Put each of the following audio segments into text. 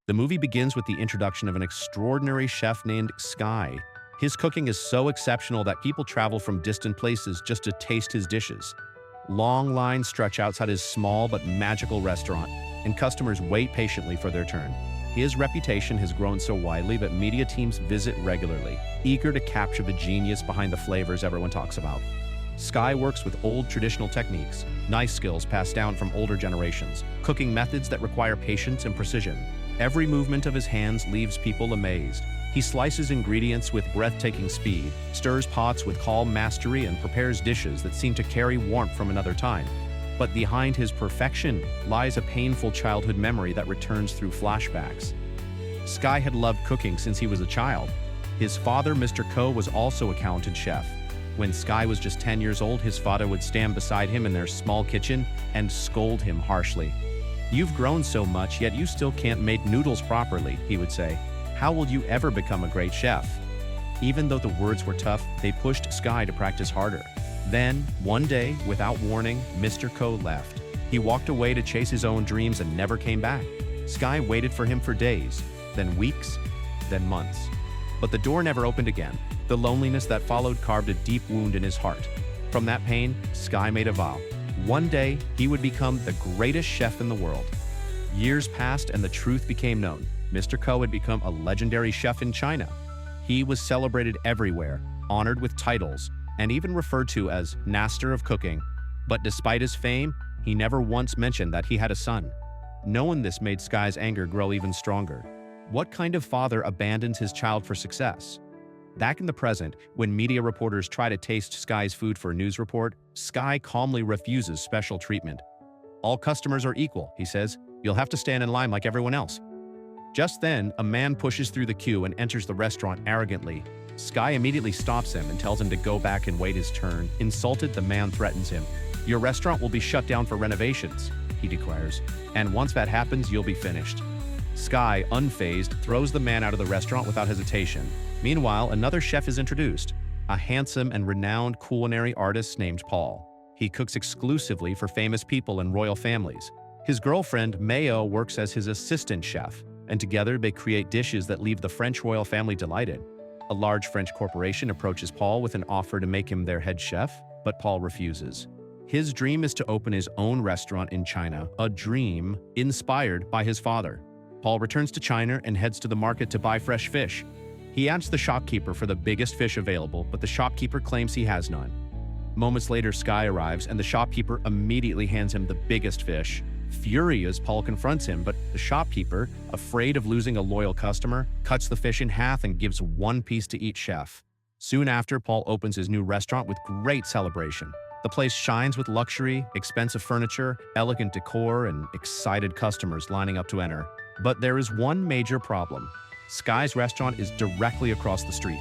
The movie begins with the introduction of an extraordinary chef named Sky. His cooking is so exceptional that people travel from distant places just to taste his dishes. Long lines stretch outside his small but magical restaurant, and customers wait patiently for their turn. His reputation has grown so widely that media teams visit regularly, eager to capture the genius behind the flavors everyone talks about. Sky works with old traditional techniques, knife skills passed down from older generations, cooking methods that require patience and precision. Every movement of his hands leaves people amazed. He slices ingredients with breathtaking speed, stirs pots with calm mastery, and prepares dishes that seem to carry warmth from another time. But behind his perfection lies a painful childhood memory that returns through flashbacks. Sky had loved cooking since he was a child. His father, Mr. Ko, was also a talented chef. When Sky was just 10 years old, his father would stand beside him in their small kitchen and scold him harshly. "You've grown so much, yet you still can't make noodles properly," he would say. "How will you ever become a great chef?" Even though the words were tough, they pushed Sky to practice harder. Then, one day, without warning, Mr. Ko left. He walked away to chase his own dreams and never came back. Sky waited for him for days, then weeks, then months. But the door never opened again. The loneliness that followed carved a deep wound in his heart. From that pain, Sky made a vow. One day, he would become the greatest chef in the world. Years passed and the truth became known. Mr. Ko had become a legendary chef in China. He was celebrated everywhere, honored with titles, and even referred to as Master of Cooking. But despite his fame, he never once mentioned that he had a son. Knowing this made Sky's anger grow even stronger. What kind of father abandons his child for success? Back in the present, when media reporters try to taste Sky's food for a news report, Sky calmly refuses special treatment. "All customers are equal," he says. "You'll have to stand in line like everyone else." Just then, a man pushes through the queue and enters the restaurant arrogantly. Sky immediately stops him and tells him to go back and wait his turn. Insulted, the man threatens him. "Your restaurant will be shut down for renovations," he declares. "And once that happens, you'll be finished." Sky, unfazed, throws the man out of the restaurant without hesitation. Meanwhile, another chef is introduced, a handsome and renowned culinary artist named Paul. He cooks exclusively for famous people and royal families. His girlfriend, Mayo, works as his assistant chef, and together they create dishes that leave the French royal family delighted. A large French corporation approaches Paul with an offer to make him their head chef, but Paul refuses. His dream is to open his own restaurant in China, a dream inspired by his father. Paul returns to China and heads to the market to buy fresh fish. He asks the shopkeeper for the biggest fish available, but the shopkeeper claims he has none. Moments later, Sky arrives, and the shopkeeper immediately hands him the biggest fish. Furious, Paul confronts him, but the shopkeeper, afraid of losing a loyal customer, cuts the fish in half and gives one piece to each chef. Soon after, Paul opens his new restaurant with great celebration. The place shines with luxury, expensive furniture, elegant decor, and excited customers lining up to enter. But there is one major problem. Sky's restaurant is directly across the street.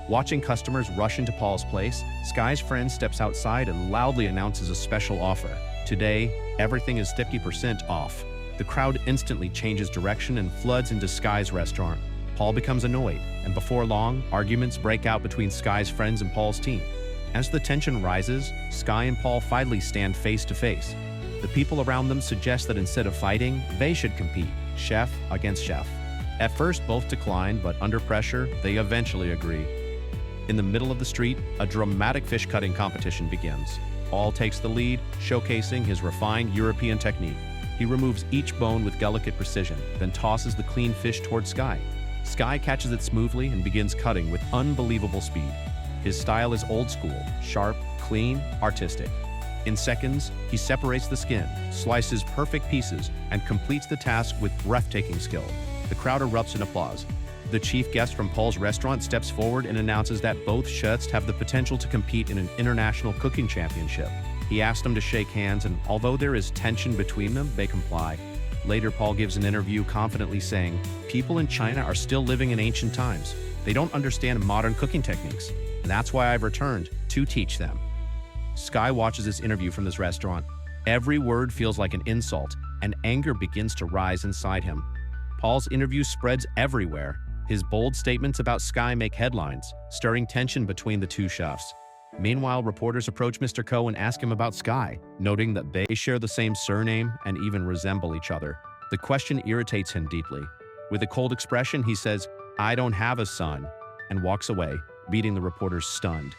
Watching customers rush into Paul's place, Sky's friend steps outside and loudly announces a special offer. Today, everything is 50% off. The crowd instantly changes direction and floods into Sky's restaurant. Paul becomes annoyed, and before long, arguments break out between Sky's friends and Paul's team. As the tension rises, Sky and Paul finally stand face to face. The people around them suggest that instead of fighting, they should compete, chef against chef. At first, both decline, but under pressure, they eventually agree. In the middle of the street, a dramatic fish cutting competition begins. Paul takes the lead, showcasing his refined European technique. He removes each bone with delicate precision, then tosses the clean fish toward Sky. Sky catches it smoothly and begins cutting with unbelievable speed. His style is old school, sharp, clean, artistic. In seconds, he separates the skin, slices perfect pieces, and completes the task with breathtaking skill. The crowd erupts in applause. The chief guest from Paul's restaurant steps forward and announces that both chefs have the potential to compete in an international cooking championship. He asks them to shake hands, and although there is tension between them, they comply. Later, Paul gives an interview confidently saying, "People in China are still living in ancient times. They don't understand modern cooking techniques, and that's why I've returned to teach them." Sky watches this interview from this restaurant. Every word feels like an insult, and anger begins to rise inside him. Paul's interview spreads everywhere. His bold statements about Sky make headlines, stirring tension between the two chefs. Meanwhile, reporters approach Mr. Ko and ask him about Sky, noting that they share the same surname and even resemble each other. The question irritates him deeply. With a cold expression, he says, "I don't have a son," and walks away, leaving the reporters stunned.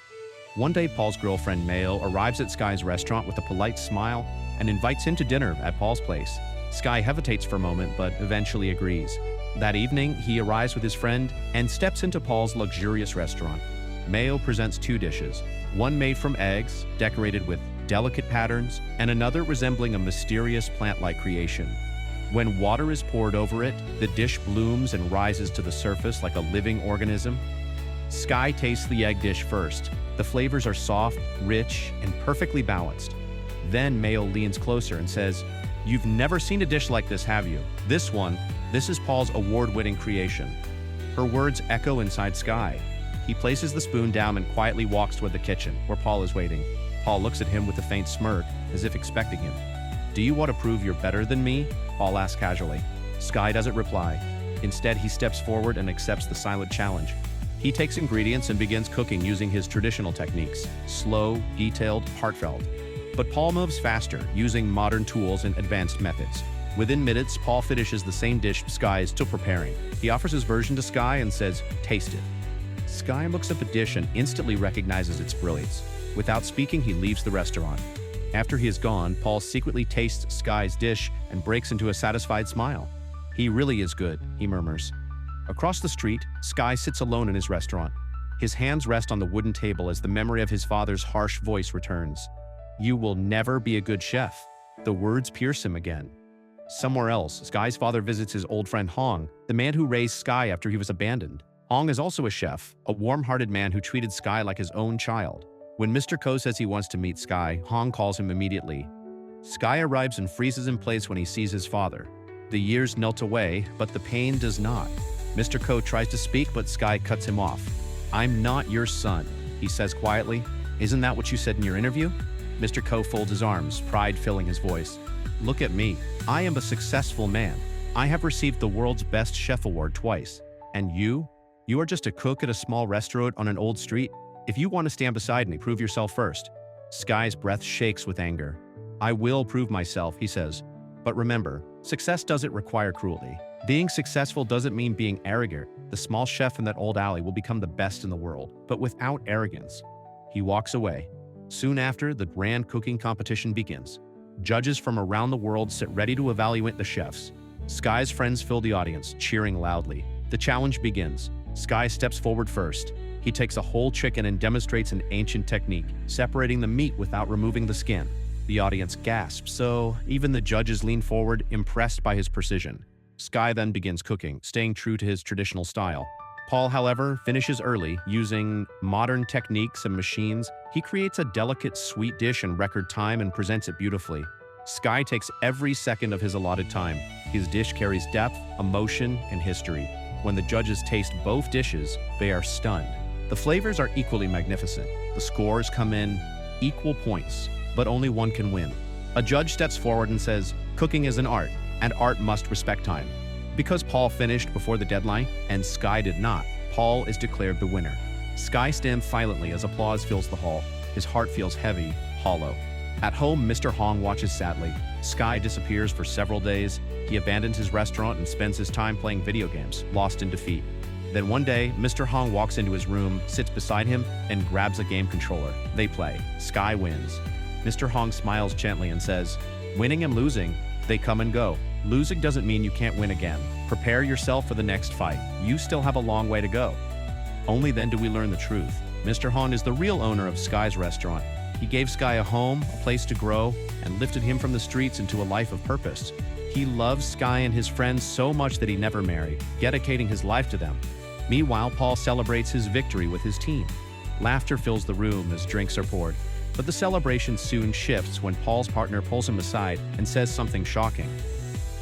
One day, Paul's girlfriend, Mayo, arrives at Sky's restaurant with a polite smile and invites him to dinner at Paul's place. Sky hesitates for a moment, but eventually agrees. That evening, he arrives with his friend and steps into Paul's luxurious restaurant. Mayo presents two dishes, one made from eggs, decorated with delicate patterns, and another resembling a mysterious plant-like creation. When water is poured over it, the dish blooms and rises to the surface like a living organism. Sky tastes the egg dish first. The flavors are soft, rich, and perfectly balanced. Then Mayo leans closer and says, "You've never seen a dish like this, have you? This is Paul's award-winning creation." Her words echo inside Sky. He places the spoon down and quietly walks toward the kitchen, where Paul is waiting. Paul looks at him with a faint smirk, as if expecting him. "Do you want to prove you're better than me?" Paul asks casually. Sky doesn't reply. Instead, he steps forward and accepts the silent challenge. He takes ingredients and begins cooking using his traditional techniques, slow, detailed, heartfelt. But Paul moves faster, using modern tools and advanced methods. Within minutes, Paul finishes the same dish Sky is still preparing. He offers his version to Sky and says, "Taste it." Sky looks at the dish and instantly recognizes its brilliance. Without speaking, he leaves the restaurant. After he is gone, Paul secretly tastes Sky's dish and breaks into a satisfied smile. "He really is good," he murmurs. Across the street, Sky sits alone in his restaurant. His hands rest on the wooden table as the memory of his father's harsh voice returns. "You will never be a good chef." The words pierce him again. Somewhere else, Sky's father visits his old friend Hong, the man who raised Sky after he was abandoned. Hong is also a chef, a warm-hearted man who treated Sky like his own child. When Mr. Ko says he wants to meet Sky, Hong calls him immediately. Sky arrives and freezes in place when he sees his father. The years melt away, but the pain does not. Mr. Ko tries to speak, but Sky cuts him off. "I'm not your son," he says quietly. "Isn't that what you said in your interview?" Mr. Ko folds his arms, pride filling his voice. "Look at me. I am a successful man. I have received the world's best chef award twice. And you? You are just a cook at a small restaurant on an old street. If you want to stand beside me, prove yourself first." Sky's breath shakes with anger. "I will prove myself," he says. "But remember, success doesn't require cruelty. Being successful doesn't mean being arrogant. The small chef in that old alley will become the best in the world, but without arrogance." He walks away. Soon after, the grand cooking competition begins. Judges from around the world sit ready to evaluate the chefs. Sky's friends fill the audience, cheering loudly. The challenge begins. Sky steps forward first. He takes a whole chicken and demonstrates an ancient technique, separating the meat without removing the skin. The audience gasps, so even the judges lean forward, impressed by his precision. Sky then begins cooking, staying true to his traditional style. Paul, however, finishes early. Using modern techniques and machines, he creates a delicate, sweet dish in record time and presents it beautifully. Sky takes every second of his allotted time. His dish carries depth, emotion, and history. When the judges taste both dishes, they are stunned. The flavors are equally magnificent. The scores come in equal points, but only one can win. A judge steps forward and says, "Cooking is an art, and art must respect time." Because Paul finished before the deadline, and Sky did not, Paul is declared the winner. Sky stands silently as applause fills the hall. His heart feels heavy, hollow. At home, Mr. Hong watches sadly. Sky disappears for several days. He abandons his restaurant and spends his time playing video games, lost in defeat. Then one day, Mr. Hong walks into his room, sits beside him, and grabs a game controller. They play. Sky wins. Mr. Hong smiles gently and says, "Winning and losing, they come and go. Losing doesn't mean you can't win again. Prepare yourself for the next fight. You still have a long way to go." Only then do we learn the truth. Mr. Hong is the real owner of Sky's restaurant. He gave Sky a home, a place to grow, and lifted him from the streets into a life of purpose. He loves Sky and his friends so much that he never married, dedicating his life to them. Meanwhile, Paul celebrates his victory with his team. Laughter fills the room as drinks are poured. But the celebration soon shifts when Paul's partner pulls him aside and says something shocking.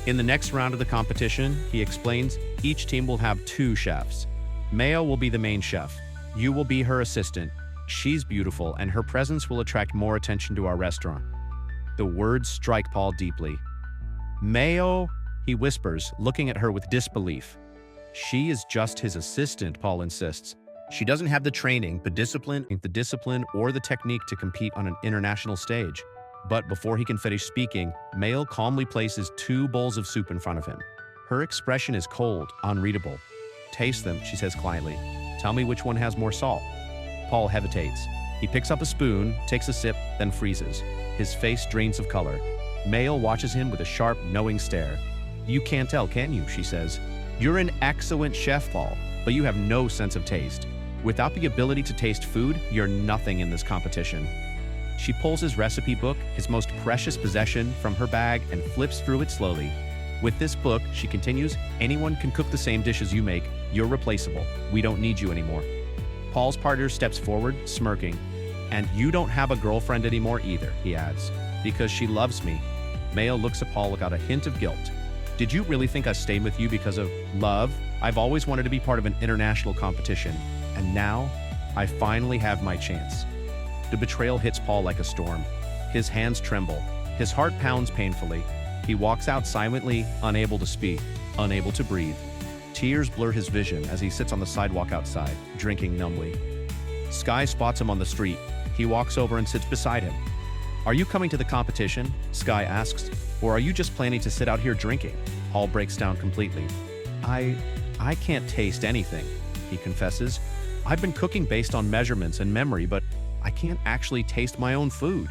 In the next round of the competition, he explains, each team will have 2 chefs. Mayo will be the main chef. You will be her assistant. She's beautiful, and her presence will attract more attention to our restaurant. The words strike Paul deeply. "Mayo," he whispers, looking at her with disbelief. "She is just his assistant," Paul insists. "She doesn't have the training, the discipline, or the technique to compete on an international stage." But before he can finish speaking, Mayo calmly places 2 bowls of soup in front of him. Her expression is cold, unreadable. "Taste them," she says quietly. "Tell me which one has more salt." Paul hesitates. He picks up a spoon, takes a sip, then freezes. His face drains of color. Mael watches him with a sharp, knowing stare. "You can't tell, can you?" she says. "You're an excellent chef, Paul, but you have no sense of taste. Without the ability to taste food, you're nothing in this competition." She pulls his recipe book, his most precious possession, from her bag and flips through it slowly. "With this book," she continues, "anyone can cook the same dishes you make. You're replaceable. We don't need you anymore." Paul's partner steps forward, smirking. "And you don't have a girlfriend anymore either," he adds. "Because she loves me." Mael looks at Paul without a hint of guilt. "Did you really think I stayed with you because of love? I've always wanted to be part of an international competition. And now, I finally have my chance." The betrayal hits Paul like a storm. His hands tremble. His heart pounds painfully. He walks out silently, unable to speak, unable to breathe. Tears blur his vision as he sits on the sidewalk outside, drinking numbly. Skye spots him on the street. He walks over and sits beside him. "Are you coming to the competition?" Skye asks. "Or are you just planning to sit out here drinking?" Paul breaks down completely. I can't taste anything," he confesses. "I've been cooking based on measurements and memory, but I can't actually taste my own food."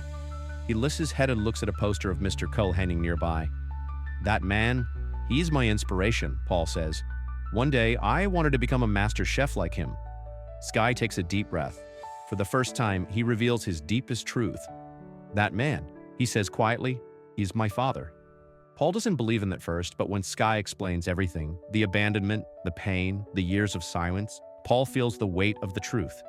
He lifts his head and looks at a poster of Mr. Cole hanging nearby. "That man, he's my inspiration," Paul says. "One day, I wanted to become a master chef like him." Skye takes a deep breath. For the first time, he reveals his deepest truth. "That man," he says quietly, "he's my father." Paul doesn't believe him at first, but when Skye explains everything, the abandonment, the pain, the years of silence, Paul feels the weight of the truth.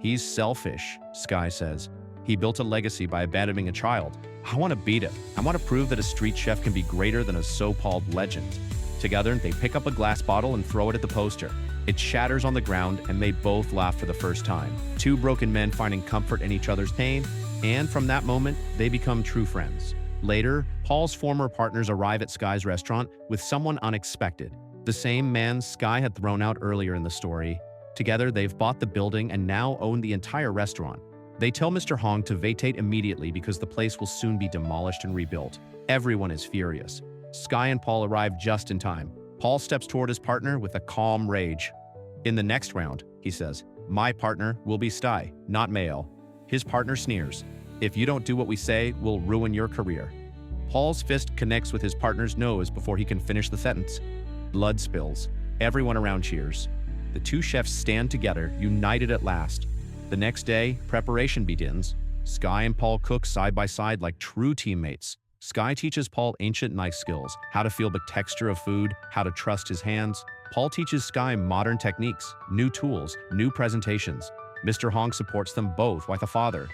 "He's selfish," Skye says. "He built a legacy by abandoning a child. I want to beat him. I want to prove that a street chef can be greater than a so-called legend." Together, they pick up a glass bottle and throw it at the poster. It shatters on the ground, and they both laugh for the first time. Two broken men finding comfort in each other's pain, and from that moment, they become true friends. Later, Paul's former partners arrive at Skye's restaurant with someone unexpected, the same man Skye had thrown out earlier in the story. Together, they've bought the building and now own the entire restaurant. They tell Mr. Hong to vacate immediately because the place will soon be demolished and rebuilt. Everyone is furious. Skye and Paul arrive just in time. Paul steps toward his partner with a calm rage. "In the next round," he says, "my partner will be Skye, not Mael." His partner sneers. "If you don't do what we say, we'll ruin your career." Paul's fist connects with his partner's nose before he can finish the sentence. Blood spills. Everyone around cheers. The two chefs stand together, united at last. The next day, preparation begins. Skye and Paul cook side by side like true teammates. Skye teaches Paul ancient knife skills, how to feel the texture of food, how to trust his hands. Paul teaches Skye modern techniques, new tools, new presentations. Mr. Hong supports them both like a father.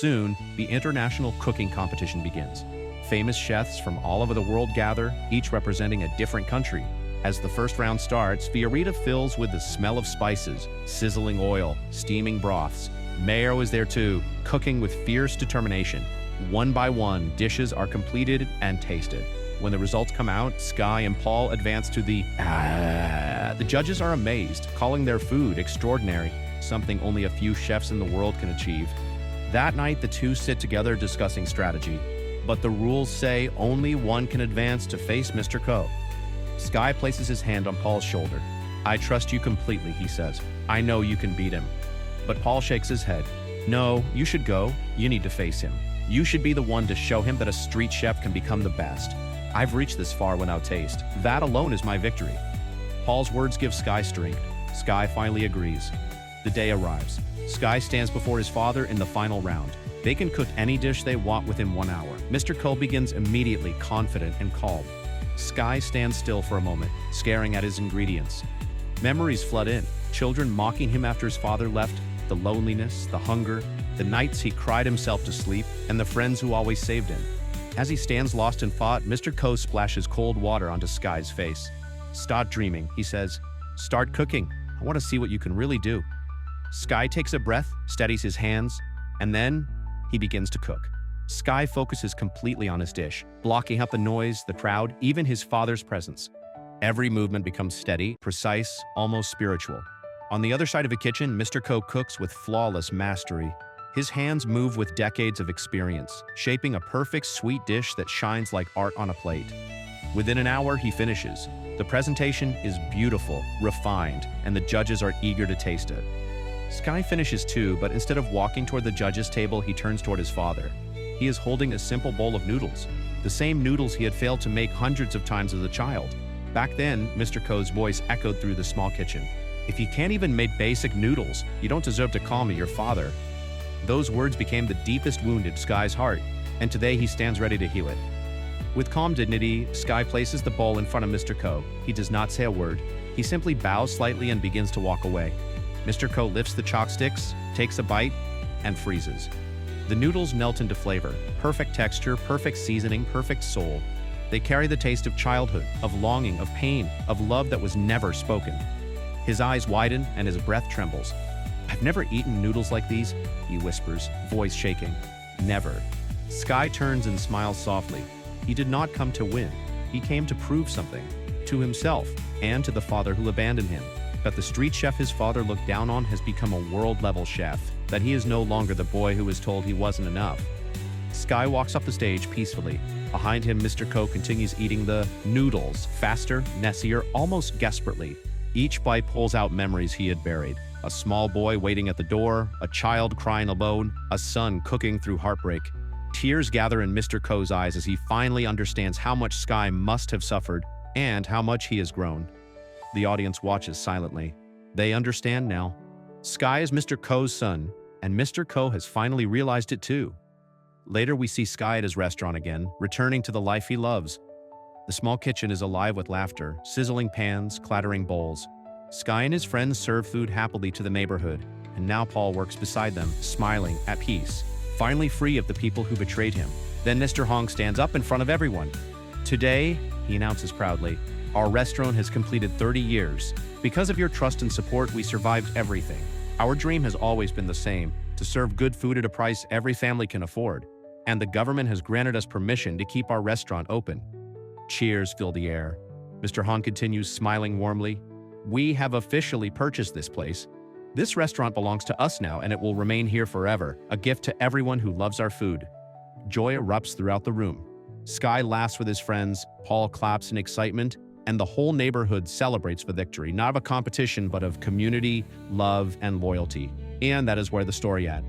Soon, the international cooking competition begins. Famous chefs from all over the world gather, each representing a different country. As the first round starts, the arena fills with the smell of spices, sizzling oil, steaming broths. Mayo is there too, cooking with fierce determination. One by one, dishes are completed and tasted. When the results come out, Skye and Paul advance to the judges are amazed, calling their food extraordinary, something only a few chefs in the world can achieve. That night, the two sit together discussing strategy. But the rules say only one can advance to face Mr. Ko. Skye places his hand on Paul's shoulder. "I trust you completely," he says. "I know you can beat him." But Paul shakes his head. "No, you should go. You need to face him. You should be the one to show him that a street chef can become the best. I've reached this far without taste. That alone is my victory." Paul's words give Skye strength. Skye finally agrees. The day arrives. Skye stands before his father in the final round. They can cook any dish they want within 1 hour. Mr. Cole begins immediately, confident and calm. Skye stands still for a moment, staring at his ingredients. Memories flood in, children mocking him after his father left, the loneliness, the hunger, the nights he cried himself to sleep, and the friends who always saved him. As he stands lost in thought, Mr. Ko splashes cold water onto Skye's face. "Stop dreaming," he says. "Start cooking. I want to see what you can really do." Skye takes a breath, steadies his hands, and then he begins to cook. Skye focuses completely on his dish, blocking out the noise, the crowd, even his father's presence. Every movement becomes steady, precise, almost spiritual. On the other side of the kitchen, Mr. Ko cooks with flawless mastery. His hands move with decades of experience, shaping a perfect sweet dish that shines like art on a plate. Within an hour, he finishes. The presentation is beautiful, refined, and the judges are eager to taste it. Sky finishes too, but instead of walking toward the judges' table, he turns toward his father. He is holding a simple bowl of noodles, the same noodles he had failed to make hundreds of times as a child. Back then, Mr. Ko's voice echoed through the small kitchen. "If you can't even make basic noodles, you don't deserve to call me your father." Those words became the deepest wound in Sky's heart, and today he stands ready to heal it. With calm dignity, Sky places the bowl in front of Mr. Ko. He does not say a word. He simply bows slightly and begins to walk away. Mr. Ko lifts the chopsticks, takes a bite, and freezes. The noodles melt into flavor. Perfect texture, perfect seasoning, perfect soul. They carry the taste of childhood, of longing, of pain, of love that was never spoken. His eyes widen and his breath trembles. "I've never eaten noodles like these," he whispers, voice shaking. "Never." Sky turns and smiles softly. He did not come to win. He came to prove something. To himself, and to the father who abandoned him. That the street chef his father looked down on has become a world-level chef. That he is no longer the boy who was told he wasn't enough. Sky walks up the stage peacefully. Behind him, Mr. Ko continues eating the noodles, faster, messier, almost desperately. Each bite pulls out memories he had buried. A small boy waiting at the door, a child crying alone, a son cooking through heartbreak. Tears gather in Mr. Ko's eyes as he finally understands how much Sky must have suffered and how much he has grown. The audience watches silently. They understand now. Sky is Mr. Ko's son, and Mr. Ko has finally realized it too. Later, we see Sky at his restaurant again, returning to the life he loves. The small kitchen is alive with laughter, sizzling pans, clattering bowls. Sky and his friends serve food happily to the neighborhood, and now Paul works beside them, smiling, at peace, finally free of the people who betrayed him. Then Mr. Hong stands up in front of everyone. "Today," he announces proudly, "our restaurant has completed 30 years. Because of your trust and support, we survived everything. Our dream has always been the same, to serve good food at a price every family can afford. And the government has granted us permission to keep our restaurant open." Cheers fill the air. Mr. Han continues, smiling warmly. "We have officially purchased this place. This restaurant belongs to us now, and it will remain here forever, a gift to everyone who loves our food." Joy erupts throughout the room. Sky laughs with his friends, Paul claps in excitement, and the whole neighborhood celebrates the victory, not of a competition, but of community, love, and loyalty. And that is where the story ends.